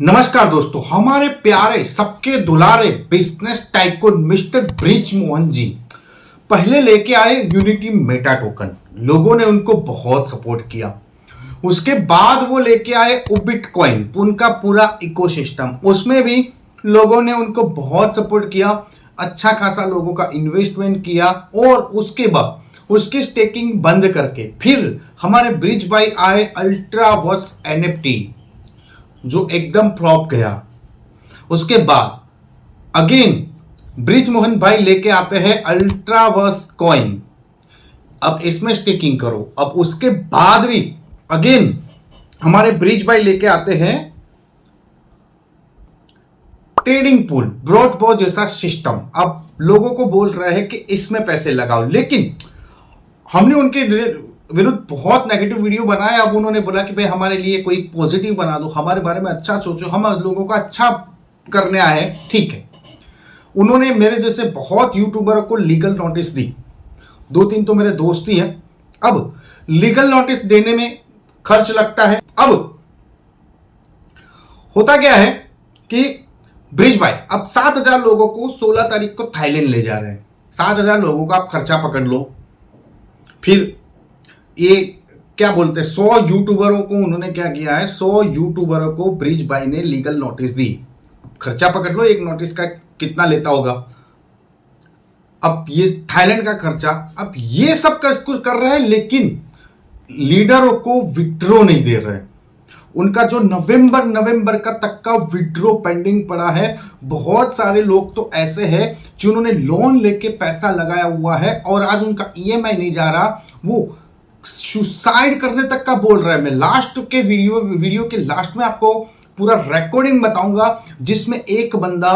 नमस्कार दोस्तों, हमारे प्यारे सबके दुलारे business tycoon mister Brij Mohan ji पहले लेके आए यूनिटी मेटा टोकन। लोगों ने उनको बहुत सपोर्ट किया। उसके बाद वो लेके आए बिटकॉइन, उनका पूरा इकोसिस्टम, उसमें भी लोगों ने उनको बहुत सपोर्ट किया। अच्छा खासा लोगों का इन्वेस्टमेंट किया और उसके बाद उसकी स्टेकिंग बंद करके फिर हमारे ब्रिज भाई आए अल्ट्रावर्स एनएफटी, जो एकदम फ्लॉप गया। उसके बाद अगेन ब्रिज मोहन भाई लेके आते हैं अल्ट्रावर्स कॉइन। अब इसमें स्टेकिंग करो। अब उसके बाद भी अगेन हमारे ब्रिज भाई लेके आते हैं ट्रेडिंग पूल, ब्रॉडबॉ जैसा सिस्टम। अब लोगों को बोल रहे हैं कि इसमें पैसे लगाओ, लेकिन हमने उनके विरुद्ध बहुत नेगेटिव वीडियो बनाया। अब उन्होंने बोला कि भाई हमारे लिए कोई पॉजिटिव बना दो, हमारे बारे में अच्छा सोचो, हम लोगों का अच्छा करने आए हैं। ठीक है, उन्होंने मेरे जैसे बहुत यूट्यूबरों को लीगल नोटिस दी। 2-3 तो मेरे दोस्त ही हैं। अब लीगल नोटिस देने में खर्च लगता है। अब होता क्या है कि ब्रिज भाई अब 7,000 लोगों को 16 तारीख को थाईलैंड ले जा रहे हैं। 7,000 लोगों का आप खर्चा पकड़ लो। फिर ये क्या बोलते हैं, 100 यूट्यूबरों को उन्होंने क्या किया है, 100 यूट्यूबरों को ब्रिज भाई ने लीगल नोटिस दी। खर्चा पकड़ लो, एक नोटिस का कितना लेता होगा। अब ये थाईलैंड का खर्चा, अब ये सब कुछ कर रहे हैं, लेकिन लीडरों को विड्रॉ नहीं दे रहे हैं। उनका जो नवंबर का तक का विड्रॉ पेंडिंग पड़ा है। बहुत सारे लोग तो ऐसे हैं जिन्होंने लोन लेके पैसा लगाया हुआ है और आज उनका ईएमआई नहीं जा रहा, वो सुसाइड करने तक का बोल रहा है। मैं लास्ट के वीडियो के लास्ट में आपको पूरा रिकॉर्डिंग बताऊंगा, जिसमें एक बंदा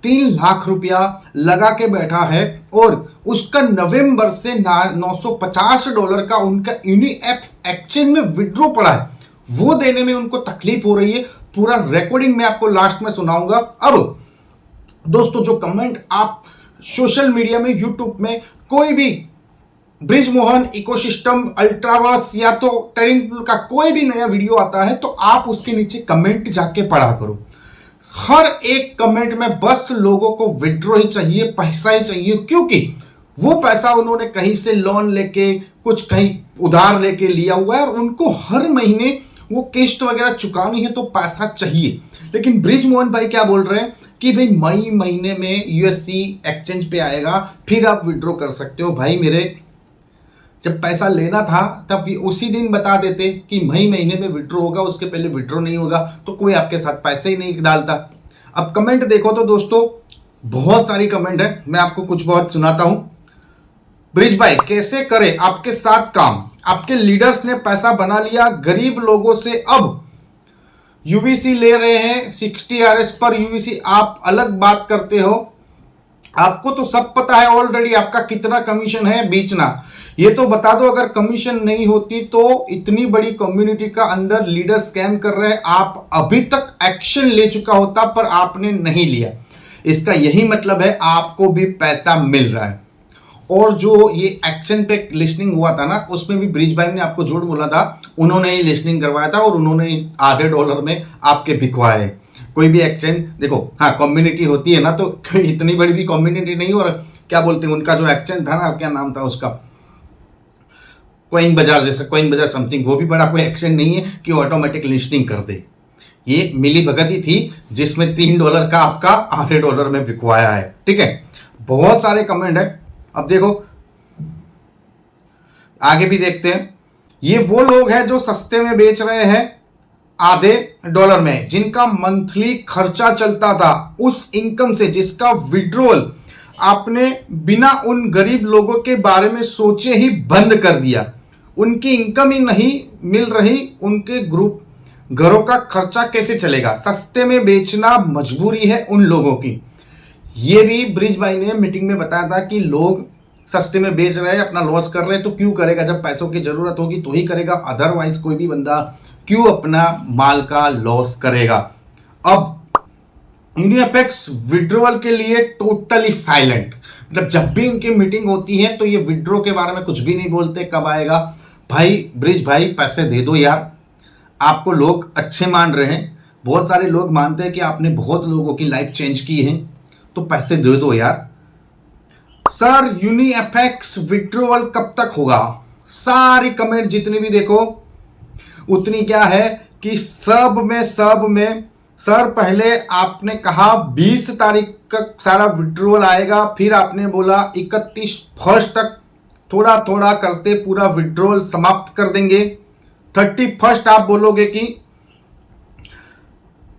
3 लाख रुपया लगा के बैठा है और उसका नवंबर से $950 का उनका यूनिएक्स एक्सचेंज में विड्रॉ पड़ा है। वो देने में उनको तकलीफ हो रही है। पूरा रिकॉर्डिंग मैं आपको लास्ट में सुनाऊंगा। अब दोस्तों, जो कमेंट आप सोशल मीडिया में, यूट्यूब में कोई भी ब्रिज मोहन इकोसिस्टम, अल्ट्रावर्स या तो ट्रेडिंग का कोई भी नया वीडियो आता है तो आप उसके नीचे कमेंट जाके पढ़ा करो। हर एक कमेंट में बस लोगों को विड्रॉ ही चाहिए, पैसा ही चाहिए, क्योंकि वो पैसा उन्होंने कहीं से लोन लेके, कुछ कहीं उधार लेके लिया हुआ है और उनको हर महीने वो किस्त वगैरह चुकानी है, तो पैसा चाहिए। लेकिन ब्रिज मोहन भाई क्या बोल रहे हैं कि भाई मई महीने में यूएससी एक्सचेंज पे आएगा, फिर आप विड्रॉ कर सकते हो। भाई मेरे, जब पैसा लेना था तब भी उसी दिन बता देते कि मई महीने में विड्रॉ होगा, उसके पहले विड्रॉ नहीं होगा, तो कोई आपके साथ पैसे ही नहीं डालता। अब कमेंट देखो तो दोस्तों, बहुत सारी कमेंट है, मैं आपको कुछ बहुत सुनाता हूं। ब्रिज भाई कैसे करे आपके साथ काम, आपके लीडर्स ने पैसा बना लिया गरीब लोगों से, अब यूवीसी ले रहे हैं 60 RS पर यूवीसी, आप अलग बात करते हो। आपको तो सब पता है ऑलरेडी आपका कितना कमीशन है बेचना। ये तो बता दो, अगर कमीशन नहीं होती तो इतनी बड़ी कम्युनिटी का अंदर लीडर स्कैम कर रहे हैं, आप अभी तक एक्शन ले चुका होता, पर आपने नहीं लिया। इसका यही मतलब है आपको भी पैसा मिल रहा है। और जो ये एक्शन पे लिस्टिंग हुआ था ना, उसमें भी ब्रिज भाई ने आपको झूठ बोला था, उन्होंने ही लिस्टिंग करवाया था और उन्होंने आधे डॉलर में आपके बिकवाए। कोई भी एक्सचेंज देखो, हाँ कम्युनिटी होती है ना, तो इतनी बड़ी भी कम्युनिटी नहीं। और क्या बोलते हैं, उनका जो एक्सचेंज था ना, क्या नाम था उसका, कॉइन बाजार जैसा, कॉइन बाजार समथिंग, वो भी बड़ा कोई एक्सचेंज नहीं है कि ऑटोमेटिक लिस्टिंग कर दे। ये मिली भगत ही थी जिसमें $3 का आपका आधे डॉलर में बिकवाया है। ठीक है, बहुत सारे कमेंट है। अब देखो आगे भी देखते हैं। ये वो लोग हैं जो सस्ते में बेच रहे हैं आधे डॉलर में, जिनका मंथली खर्चा चलता था उस इनकम से, जिसका विड्रॉल आपने बिना उन गरीब लोगों के बारे में सोचे ही बंद कर दिया। उनकी इनकम ही नहीं मिल रही, उनके ग्रुप घरों का खर्चा कैसे चलेगा। सस्ते में बेचना मजबूरी है उन लोगों की। ये भी ब्रिज भाई ने मीटिंग में बताया था कि लोग सस्ते में बेच रहे हैं, अपना लॉस कर रहे हैं, तो क्यों करेगा, जब पैसों की जरूरत होगी तो ही करेगा, अदरवाइज कोई भी बंदा क्यों अपना माल का लॉस करेगा। अब यूनिएपेक्स विड्रॉल के लिए टोटली साइलेंट, मतलब जब भी इनकी मीटिंग होती है तो ये विड्रॉ के बारे में कुछ भी नहीं बोलते, कब आएगा। भाई ब्रिज भाई पैसे दे दो यार, आपको लोग अच्छे मान रहे हैं। बहुत सारे लोग मानते हैं कि आपने बहुत लोगों की लाइफ चेंज की है, तो पैसे दे दो यार। सर यूनिएफएक्स विड्रॉवल कब तक होगा? सारी कमेंट जितनी भी देखो उतनी क्या है कि सब में सर पहले आपने कहा 20 तारीख का सारा विड्रॉवल आएगा, फिर आपने बोला 31 फर्स्ट तक थोड़ा थोड़ा करते पूरा विड्रॉवल समाप्त कर देंगे। 31 आप बोलोगे कि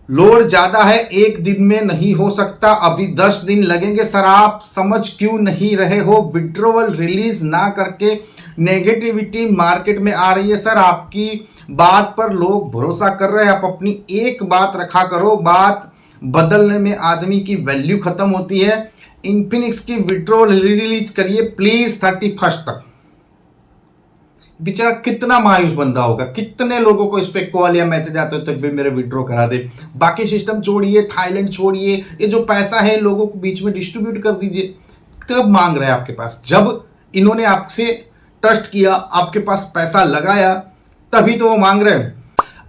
लोड ज्यादा है, एक दिन में नहीं हो सकता, अभी 10 दिन लगेंगे। सर आप समझ क्यों नहीं रहे हो? विड्रॉवल रिलीज ना करके नेगेटिविटी मार्केट में आ रही है। सर आपकी बात पर लोग भरोसा कर रहे हैं, आप अपनी एक बात रखा करो, बात बदलने में आदमी की वैल्यू खत्म होती है। इन्फिनिक्स की विड्रॉवल रिलीज करिए प्लीज 31 तक। बेचारा कितना मायूस बंदा होगा, कितने लोगों को इस पे कॉल या मैसेज आते हो तो भी मेरे विड्रॉ करा दे। बाकी सिस्टम छोड़िए, थाईलैंड छोड़िए, ये जो पैसा है लोगों को बीच में डिस्ट्रीब्यूट कर दीजिए। कब मांग रहे हैं आपके पास? जब इन्होंने आपसे ट्रस्ट किया, आपके पास पैसा लगाया, तभी तो वो मांग रहे हैं।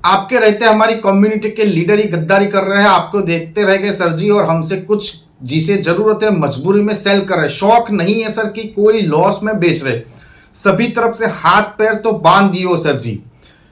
आपके रहते हमारी कम्युनिटी के लीडर ही गद्दारी कर रहे हैं, आपको देखते रह गए सर जी, और हमसे कुछ जिसे जरूरत है मजबूरी में सेल कर रहे। शौक नहीं है सर कि कोई लॉस में बेच रहे, सभी तरफ से हाथ पैर तो बांध दियो सर जी।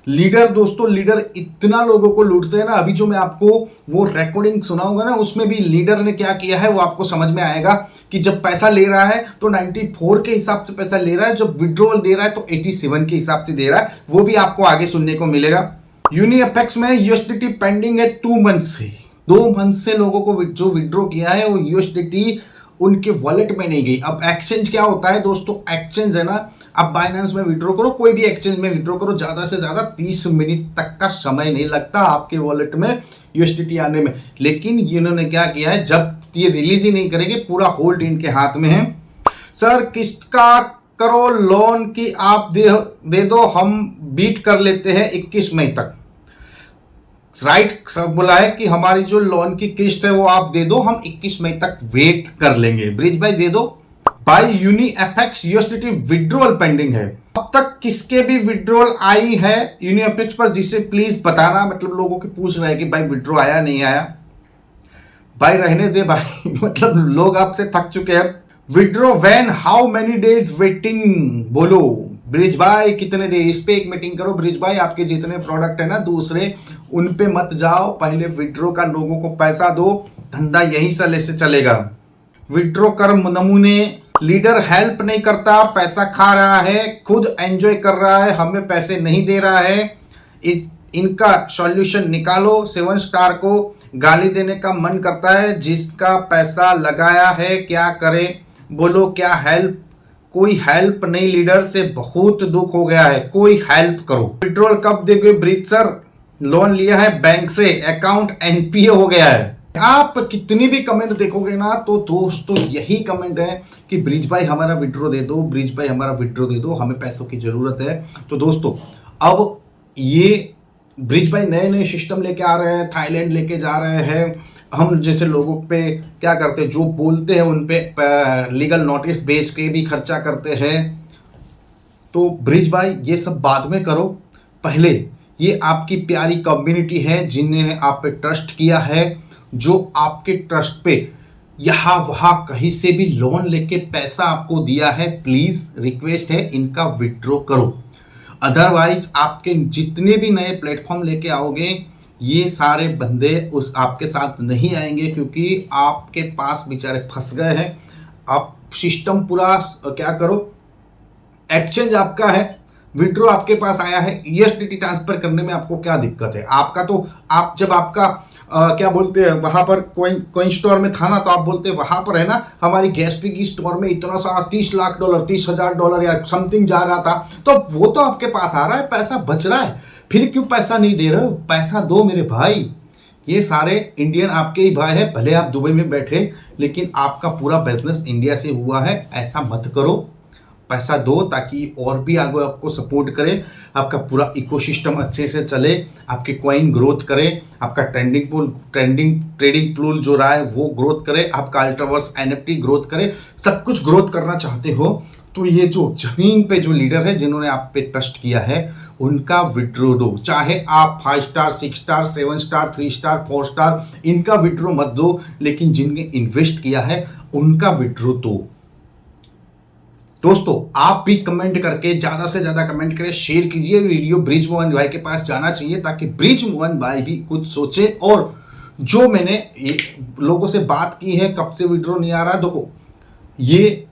लीडर दोस्तों, लीडर इतना लोगों को लूटते हैं ना। अभी जो मैं आपको वो रिकॉर्डिंग सुनाऊंगा ना, उसमें भी लीडर ने क्या किया है वो आपको समझ में आएगा कि जब पैसा ले रहा है तो 94 के हिसाब से पैसा ले रहा है, जब विड्रॉवल दे रहा है तो 87 के हिसाब से दे रहा है। वो भी आपको आगे सुनने को मिलेगा। यूनिएफएक्स में यूएसडीटी पेंडिंग है 2 मंथ से। 2 मंथ से लोगों को जो विड्रॉ किया है वो यूएसडीटी उनके वॉलेट में नहीं गई। अब एक्सचेंज क्या होता है दोस्तों? एक्सचेंज है ना, आप बाइनेंस में विड्रॉ करो, कोई भी एक्सचेंज में विड्रॉ करो, ज्यादा से ज्यादा 30 मिनट तक का समय नहीं लगता आपके वॉलेट में यूएसडीटी आने में। लेकिन इन्होंने क्या किया है, जब ये रिलीज ही नहीं करेंगे, पूरा होल्ड इनके हाथ में है। सर किस्त का करो, लोन की आप दे दो, हम बीट कर लेते हैं 21 मई तक। राइट सब बोला है कि हमारी जो लोन की किस्त है वो आप दे दो, हम 21 मई तक वेट कर लेंगे। ब्रिज भाई दे दो। बाय यूनिएफएक्स यूएसडीटी विड्रॉवल पेंडिंग है। अब तक किसके भी विड्रॉवल आई है यूनिएफएक्स पर, जिसे प्लीज बताना। मतलब लोगों के पूछ रहे हैं कि भाई विड्रॉ आया नहीं आया। भाई रहने दे भाई मतलब लोग आपसे थक चुके हैं। Withdraw when, how many days waiting बोलो। ब्रिज भाई कितने देर, इस पे एक मीटिंग करो। ब्रिज भाई आपके जितने प्रोडक्ट है ना दूसरे, उन पे मत जाओ, पहले विड्रॉ का लोगों को पैसा दो, धंधा यही से चलेगा। विड्रॉ कर नमूने, लीडर हेल्प नहीं करता, पैसा खा रहा है, खुद एंजॉय कर रहा है, हमें पैसे नहीं दे रहा है। इनका सॉल्यूशन निकालो। 7 स्टार को गाली देने का मन करता है, जिसका पैसा लगाया है क्या करे बोलो, क्या हेल्प? कोई हेल्प नहीं, लीडर से बहुत दुख हो गया है, कोई हेल्प करो। विड्रॉल कब देंगे ब्रिज सर? लोन लिया है बैंक से, अकाउंट एनपीए हो गया है। आप कितनी भी कमेंट देखोगे ना तो दोस्तों यही कमेंट है कि ब्रिज भाई हमारा विड्रॉ दे दो, ब्रिज भाई हमारा विड्रॉ दे दो, हमें पैसों की जरूरत है। तो दोस्तों अब ये ब्रिज भाई नए नए सिस्टम लेके आ रहे हैं, थाईलैंड लेके जा रहे हैं। हम जैसे लोगों पे क्या करते हैं, जो बोलते हैं उन पे लीगल नोटिस भेज के भी खर्चा करते हैं। तो ब्रिज भाई ये सब बाद में करो, पहले ये आपकी प्यारी कम्युनिटी है जिन्हें आप पे ट्रस्ट किया है, जो आपके ट्रस्ट पे यहाँ वहाँ कहीं से भी लोन लेके पैसा आपको दिया है, प्लीज रिक्वेस्ट है इनका विड्रॉ करो। अदरवाइज आपके जितने भी नए प्लेटफॉर्म लेके आओगे, ये सारे बंदे उस आपके साथ नहीं आएंगे, क्योंकि आपके पास बेचारे फंस गए हैं। आप सिस्टम पूरा क्या करो, एक्सचेंज आपका है, विड्रॉ आपके पास आया है, यूएसडीटी ट्रांसफर करने में आपको क्या दिक्कत है? आपका तो आप जब आपका क्या बोलते हैं वहां पर कोइन स्टोर में था ना, तो आप बोलते वहां पर है ना हमारी गैसपी की स्टोर में इतना सारा 30 लाख डॉलर, 30,000 डॉलर या समथिंग जा रहा था, तो वो तो आपके पास आ रहा है, पैसा बच रहा है, फिर क्यों पैसा नहीं दे रहे हो? पैसा दो मेरे भाई। ये सारे इंडियन आपके ही भाई है, भले आप दुबई में बैठे, लेकिन आपका पूरा बिजनेस इंडिया से हुआ है। ऐसा मत करो, पैसा दो ताकि और भी आगे आपको सपोर्ट करे, आपका पूरा इकोसिस्टम अच्छे से चले, आपके कॉइन ग्रोथ करे, आपका ट्रेडिंग पूल जो रहा है वो ग्रोथ करे, आपका अल्ट्रावर्स एनएफटी ग्रोथ करे। सब कुछ ग्रोथ करना चाहते हो तो ये जो जमीन पे जो लीडर है जिन्होंने आप पे ट्रस्ट किया है उनका विड्रो दो, चाहे आप 5 star 6 star 7 star 3 star 4 star, इनका विड्रो मत दो, लेकिन जिनने इन्वेस्ट किया है उनका विड्रो दो। दोस्तों आप भी कमेंट करके ज्यादा से ज्यादा कमेंट करें, शेयर कीजिए वीडियो, ब्रिज मोहन भाई के पास जाना चाहिए ताकि ब्रिज मोहन भाई भी कुछ सोचे। और जो मैंने लोगों से बात की है कब से विड्रो नहीं आ रहा, देखो ये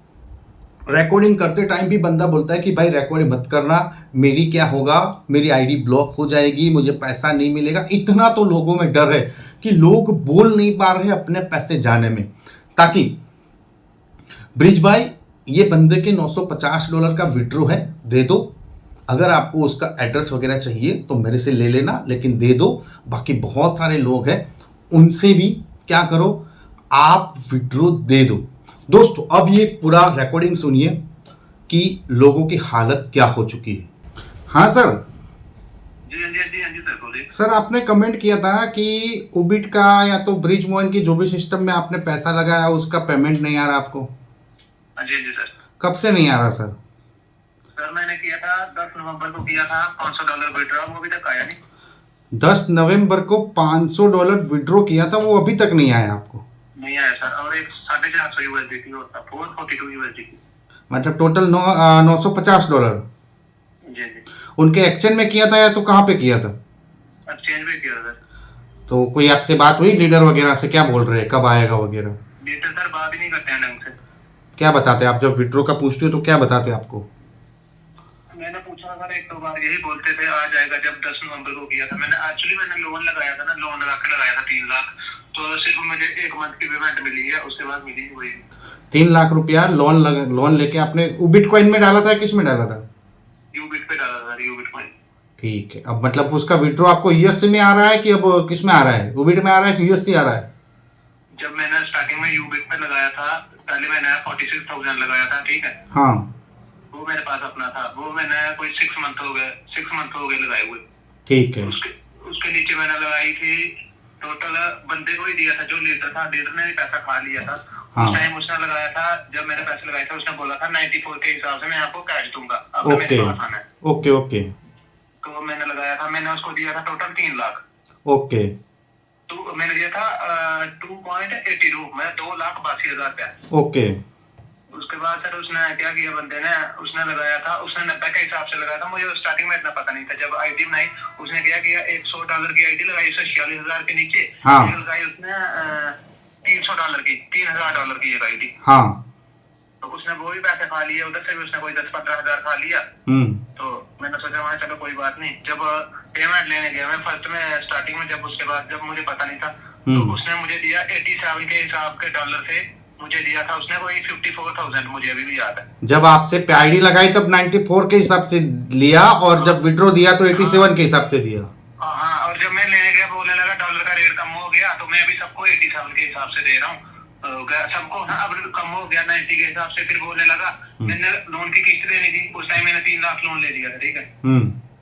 रिकॉर्डिंग करते टाइम भी बंदा बोलता है कि भाई रिकॉर्डिंग मत करना, मेरी क्या होगा, मेरी आईडी ब्लॉक हो जाएगी, मुझे पैसा नहीं मिलेगा। इतना तो लोगों में डर है कि लोग बोल नहीं पा रहे अपने पैसे जाने में। ताकि ब्रिज भाई ये बंदे के $950 का विड्रो है, दे दो। अगर आपको उसका एड्रेस वगैरह चाहिए तो मेरे से ले लेना, लेकिन दे दो। बाकी बहुत सारे लोग हैं उनसे भी क्या करो, आप विड्रो दे दो। दोस्तों अब ये पूरा रिकॉर्डिंग सुनिए कि लोगों की हालत क्या हो चुकी है। हाँ सर। जी सर बोलिए। सर आपने कमेंट किया था कि उबिट का या तो ब्रिज मोहन की जो भी सिस्टम में आपने पैसा लगाया उसका पेमेंट नहीं आ रहा आपको। जी सर। कब से नहीं आ रहा सर? सर मैंने किया था 10 नवंबर को किया था $500 विड्रॉ, वो अभी तक आया नहीं। 10 नवंबर को $500 विड्रॉ किया था, वो अभी तक नहीं आया आपको? नहीं आया सर। और एक $450 होता, 442 USD। मतलब टोटल $950। जी। उनके एक्सचेंज में किया था या तो कहाँ पे किया था? एक्सचेंज में किया सर। तो कोई आपसे बात हुई लीडर वगैरह से, क्या बोल रहे हैं कब आएगा वगैरह? लीडर सर बात ही नहीं करते हैं ढंग से। क्या बताते आप जब विड्रॉ का पूछते हो तो क्या बताते आपको? मैंने पूछा सर एक दो बार, यही बोलते थे आ जाएगा। जब 10 नवंबर को किया था मैंने लोन लगाया था ना, लोन लगा के लगाया था 3 लाख, तो सिर्फ मुझे 1 मंथ की पेमेंट मिली है, उसके बाद मिली हुई 3 लाख रुपया लोन लेके आपने बिटकॉइन में डाला था, किस में डाला था? यूबिट पे डाला था, यूबिट में। ठीक है, अब मतलब उसका विड्रॉ आपको यूएससी में आ रहा है कि अब किस में आ रहा है, उबिट में आ रहा है कि यूएससी आ रहा है? जब मैंने स्टार्टिंग में यूबिट पे लगाया था, पहले मैंने 46,000 लगाया था, ठीक है। हाँ, वो मेरे पास अपना था, वो मैंने कोई 6 मंथ हो गए लगाए हुए। ठीक है। उसके नीचे मैंने लगाई थी, टोटल बंदे को ही दिया था जो लीडर था, लीडर ने भी पैसा खा लिया था। हाँ। उस टाइम उसने लगाया था, जब मैंने पैसे लगाए थे उसने बोला था 94 के हिसाब से मैं आपको कैश दूंगा, अब मेरे पास आना है। ओके। तो मैंने लगाया था, मैंने उसको दिया था टोटल 3 लाख। ओके। तो मैंने दिया था 2.82, मैं 2,82,000 रुपया। ओके। उसके बाद सर उसने क्या किया, बंदे ने उसने लगाया था, उसने 90 के हिसाब से लगाया था। मुझे स्टार्टिंग में इतना पता नहीं था। जब आईडी बनाई उसने क्या किया, $100 की आईडी लगाई, 146,000 के नीचे। हाँ। लगाई उसने $300 की, $3,000 की एक आईडी। हाँ। तो उसने वो भी पैसे खा लिए, उधर से भी उसने कोई 10-15 हजार खा लिया। तो मैंने सोचा वहाँ चलो कोई बात नहीं। जब पेमेंट लेने गया मैं फर्स्ट में स्टार्टिंग में, जब उसके बाद जब मुझे पता नहीं था, तो उसने मुझे दिया 87 के हिसाब के डॉलर से मुझे दिया था उसने, कोई 54,000 मुझे अभी भी याद है। जब आपसे आईडी लगाई तब 94 के हिसाब से लिया, और जब विड्रॉ दिया तो 87 के हिसाब से दिया। हाँ, और जब मैं लेने गया बोलने लगा डॉलर का रेट कम हो गया, तो मैं भी सबको 87 के हिसाब से दे रहा हूँ सबको। हाँ, अब कम हो गया 90 के हिसाब से। फिर बोलने लगा मैंने लोन की किस्त देनी थी, उस टाइम मैंने 3 लाख लोन ले लिया था, ठीक है।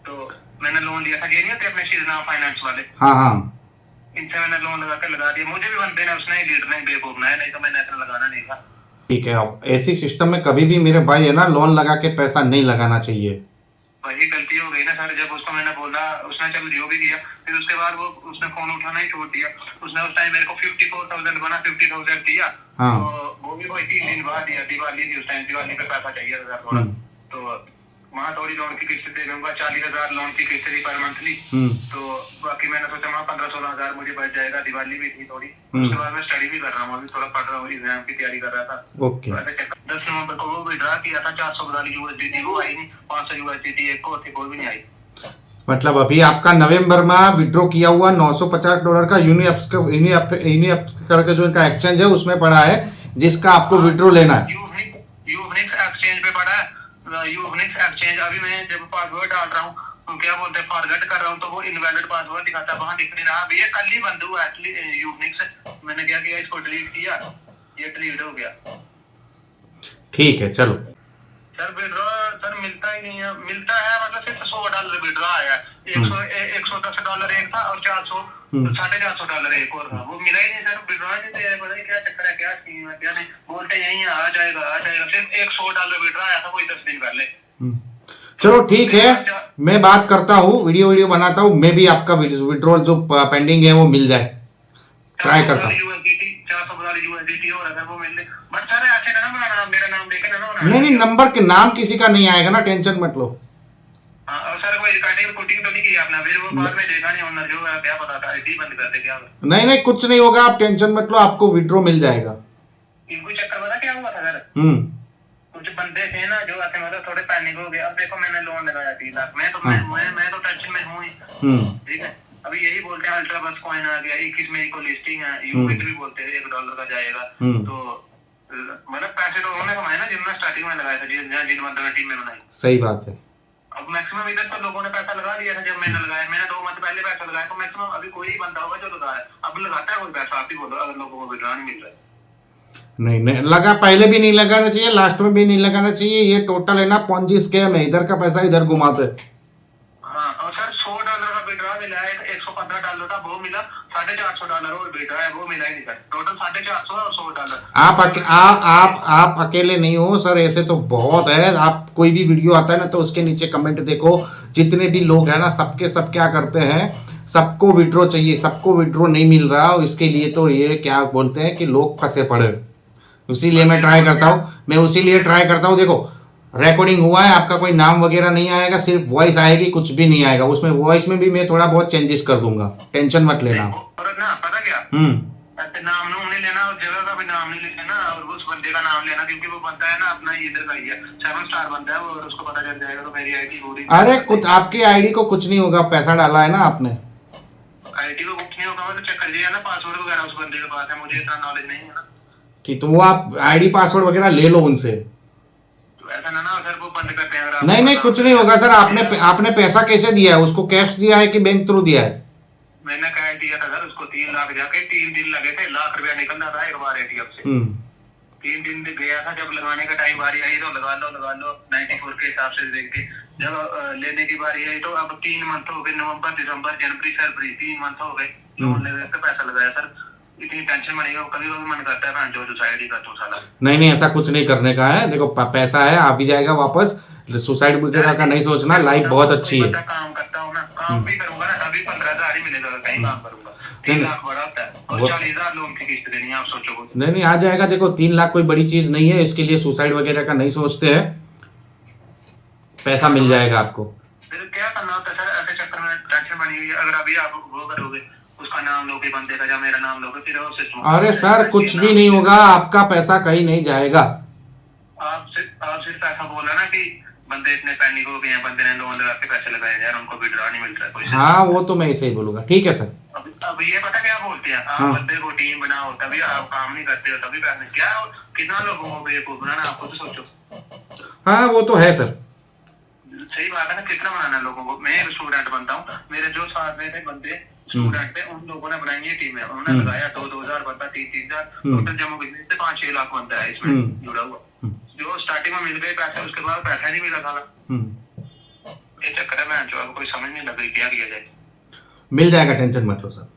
तो मैंने लोन लिया था, ये नहीं होते अपने शीर्षना फाइनेंस वाले, हाँ, इनसे मैंने लोन लगा के लगा दिया। मुझे भी बनते ने उसने लीडर ने बेवकूफ बनाया, नहीं तो मैंने ऐसा लगाना नहीं था। ठीक है, अब ऐसी सिस्टम में कभी भी मेरे भाई है ना, लोन लगा के पैसा नहीं लगाना चाहिए। वही गलती हो गई ना सर। जब उसको मैंने बोला, उसने चल जो भी किया, फिर उसके बाद वो उसने फोन उठाना ही छोड़ दिया। उसने उस टाइम मेरे को 54,000 बना 50,000 दिया। हाँ। तो वो भी कोई 3 दिन बाद दिया, दिवाली थी उस टाइम, दिवाली पे पैसा चाहिए था थोड़ा। तो वहाँ थोड़ी लोन की किस्त दे दूंगा, 40,000 लोन की किस्त थी पर मंथली। तो बाकी मैंने सोचा वहाँ 15-16 हजार मुझे बच जाएगा, दिवाली भी थी थोड़ी। उसके बाद मैं स्टडी भी कर रहा हूँ, अभी थोड़ा पढ़ रहा हूँ, एग्जाम की तैयारी कर रहा था। ओके। 10 नवंबर को वो विड्रॉ किया था 442 USD, वो आई नहीं। 500 USD एक को थी, कोई भी नहीं आई। मतलब अभी आपका नवंबर में विड्रॉ किया हुआ $950 का यूनिएप्स करके जो इनका एक्सचेंज है उसमें पड़ा है, जिसका आपको विड्रॉ लेना है। यूनिक्स एक्सचेंज पे पड़ा है। यूनिक्स एक्सचेंज अभी मैं जब पासवर्ड डाल रहा हूँ, तो क्या बोलते हैं, फॉरगेट कर रहा हूँ, तो वो इनवैलिड पासवर्ड दिखाता है, वहाँ दिख नहीं रहा। भैया कल ही बंद हुआ एक्चुअली यूनिक्स। मैंने क्या किया, इसको डिलीट किया, ये डिलीट हो गया। ठीक है, चलो सर विड्रॉ सर मिलता ही नहीं है, मिलता है मतलब सिर्फ $100 विड्रॉ आया है, $110 एक था और 400 $450 एक और था, वो मिला ही नहीं सर, विड्रॉ नहीं दे रहे, पता नहीं क्या चक्कर है, क्या स्कीम है, क्या नहीं, बोलते यही आ जाएगा, सिर्फ $100 विड्रॉ आया था कोई 10 दिन पहले। चलो ठीक है, मैं बात करता हूँ, वीडियो बनाता हूँ, मैं भी आपका विड्रॉल जो पेंडिंग है वो मिल जाए, ट्राई करता हूँ। USDT हो रहा था वो मिलने, बट सर ऐसे ना बनाना, मेरा नाम लेके ना बनाना। नहीं नंबर के नाम किसी का नहीं आएगा ना, टेंशन मत लो। और सर कोई रिकॉर्डिंग तो नहीं की आपने, फिर वो बाद में देखा नहीं ओनर जो है, क्या पता था आईडी बंद कर दे क्या। नहीं कुछ नहीं होगा, आप टेंशन मत लो, आपको विड्रॉ मिल जाएगा। इनको चक्कर पता क्या हुआ था सर, कुछ बंदे थे ना जो ऐसे मतलब थोड़े पैनिक हो गए, अब देखो मैंने लोन लगाया 3 लाख, मैं तो टेंशन में हूँ ही, ठीक है। अभी यही बोलते हैं अल्ट्रा बस कॉइन आ गया, 21 मई को लिस्टिंग है, यूएस भी बोलते हैं $1 का जाएगा, तो मतलब पैसे तो उन्होंने कमाए ना जिन्होंने स्टार्टिंग में लगाया था, जिन बंदों ने टीम में बनाई। सही बात है। अब मैक्सिमम इधर तो लोगों ने पैसा लगा दिया था, जब मैंने लगाया, मैंने 2 मंथ पहले पैसा लगाया, तो मैक्सिमम अभी कोई बंदा होगा जो लगा है, अब लगाता है कोई पैसा, आप ही बोलो, अगर लोगों को विड्रॉ नहीं मिल रहा है। नहीं लगा, पहले भी नहीं लगाना चाहिए, लास्ट में भी नहीं लगाना चाहिए, ये टोटल है ना पॉन्जी स्कैम है, इधर का पैसा इधर घुमाते। हाँ, और सर $100 का विड्रॉ मिला है, $115 था वो मिला, $450 और विड्रॉ है वो मिला ही नहीं सर, टोटल $450 और $100। आप अकेले नहीं हो सर, ऐसे तो बहुत है, आप कोई भी वीडियो आता है ना तो उसके नीचे कमेंट देखो, जितने भी लोग हैं ना सबके सब क्या करते हैं, सबको विड्रॉ चाहिए, सबको विड्रॉ नहीं मिल रहा, इसके लिए तो ये क्या बोलते हैं कि लोग फंसे पड़े, उसीलिए मैं ट्राई करता हूँ, देखो रिकॉर्डिंग हुआ है, आपका कोई नाम वगैरह नहीं आएगा, सिर्फ वॉइस आएगी, कुछ भी नहीं आएगा उसमें, वॉइस में भी मैं थोड़ा बहुत चेंजेस कर दूंगा, टेंशन मत लेना। और ना पता क्या, नाम नहीं लेना और जगह का भी नाम नहीं लेना और उस बंदे का नाम लेना, क्योंकि वो बंदा है ना अपना इधर का ही है, 7 स्टार बंदा है वो, और उसको पता चल जाएगा तो मेरी आईडी हो रही। अरे कुछ आपकी आईडी को कुछ नहीं होगा, पैसा डाला है ना आपने, आईडी को कुछ नहीं होगा, तो चेक कर दिया ना, पासवर्ड वगैरह उस बंदे के पास है, मुझे इतना नॉलेज नहीं है ना। ठीक, तो वो आप आईडी पासवर्ड वगैरह ले लो उनसे, ऐसा ना सर वो बंद करते हैं। नहीं कुछ नहीं होगा सर, आपने पैसा कैसे दिया है उसको, कैश दिया है कि बैंक थ्रू दिया है? मैंने कैश दिया था सर उसको, 3 लाख जाके 3 दिन लगे थे, लाख रुपया निकल रहा था एक बार एटीएम से। 3 दिन गया था, जब लगाने का टाइम बारी आई तो लगा लो 94 के हिसाब से देख के, जब लेने की बारी आई तो अब 3 मंथ हो गए, नवंबर दिसंबर जनवरी फरवरी 3 मंथ हो गए लोन लेने पे पैसा लगाया सर, इतनी टेंशन में नहीं हो, कभी मन करता है जो सुसाइड का तो साला। नहीं ऐसा कुछ नहीं करने का है, देखो पैसा है आ भी जाएगा वापस, सुसाइड वगैरह का नहीं सोचना, लाइफ बहुत अच्छी है। काम करता हूँ ना, काम भी करूंगा ना, अभी 15,000 ही मिलेगा, कहीं काम करूंगा, 3 लाख बड़ा होता है और 40,000 लोन की किस्त देनी है, आप सोचो। नहीं आ जाएगा, देखो 3 लाख कोई बड़ी चीज नहीं है, इसके लिए सुसाइड वगैरह का नहीं सोचते हैं, पैसा मिल जाएगा आपको। फिर क्या करना होता है सर, ऐसे चक्कर में टेंशन बनी हुई है, अगर अभी आप वो करोगे उसका नाम लोगे बंदे का, या मेरा नाम लोगे, फिर वो सिस्टम। अरे सर कुछ भी नहीं होगा, आपका पैसा कहीं नहीं जाएगा। आप सिर्फ ऐसा बोला ना कि बंदे इतने पैनिक हो गए हैं, बंदे ने लोन लगा के पैसे लगाए यार, उनको विड्रॉ नहीं मिल रहा है कोई। हाँ वो तो मैं ऐसे ही बोलूंगा, ठीक है सर। अब ये पता क्या बोलते हैं, आप बंदे को टीम बनाओ तभी आप काम नहीं करते हो, तभी पैसे क्या, कितना लोगों को बेवकूफ बनाना, आपको तो सोचो। हाँ वो तो है सर, सही बात है ना, कितना बनाना लोगों को। मैं स्टूडेंट बनता हूँ, मेरे जो साथ में थे बंदे स्टूडेंट थे, उन लोगों ने बनाई है टीमें, उन्होंने लगाया 2,000 बंदा, 3,000, टोटल जम्मू कश्मीर से 5-6 लाख बंदा है इसमें जुड़ा हुआ, जो स्टार्टिंग में मिल गए पैसे, उसके बाद पैसा नहीं मिला था। ये चक्कर है जो कोई समझ नहीं लग रही क्या किया जाए। मिल जाएगा, टेंशन मत लो सर,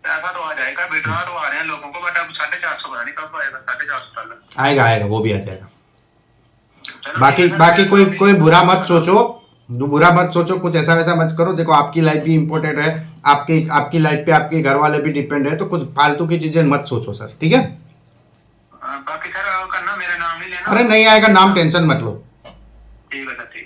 पैसा तो आ जाएगा, विड्रॉ तो आ रहे हैं लोगों को, बट अब 450 पता नहीं कब आएगा, 450 आएगा वो भी आ जाएगा। बाकी कोई बुरा मत सोचो, कुछ ऐसा वैसा मत करो, देखो आपकी लाइफ भी इम्पोर्टेंट है, आपकी लाइफ पे आपके घर वाले भी डिपेंड है, तो कुछ फालतू की चीजें मत सोचो सर, ठीक है। बाकी सर करना, मेरा नाम नहीं लेना। अरे नहीं आएगा नाम, टेंशन मत लो, ठीक है सर।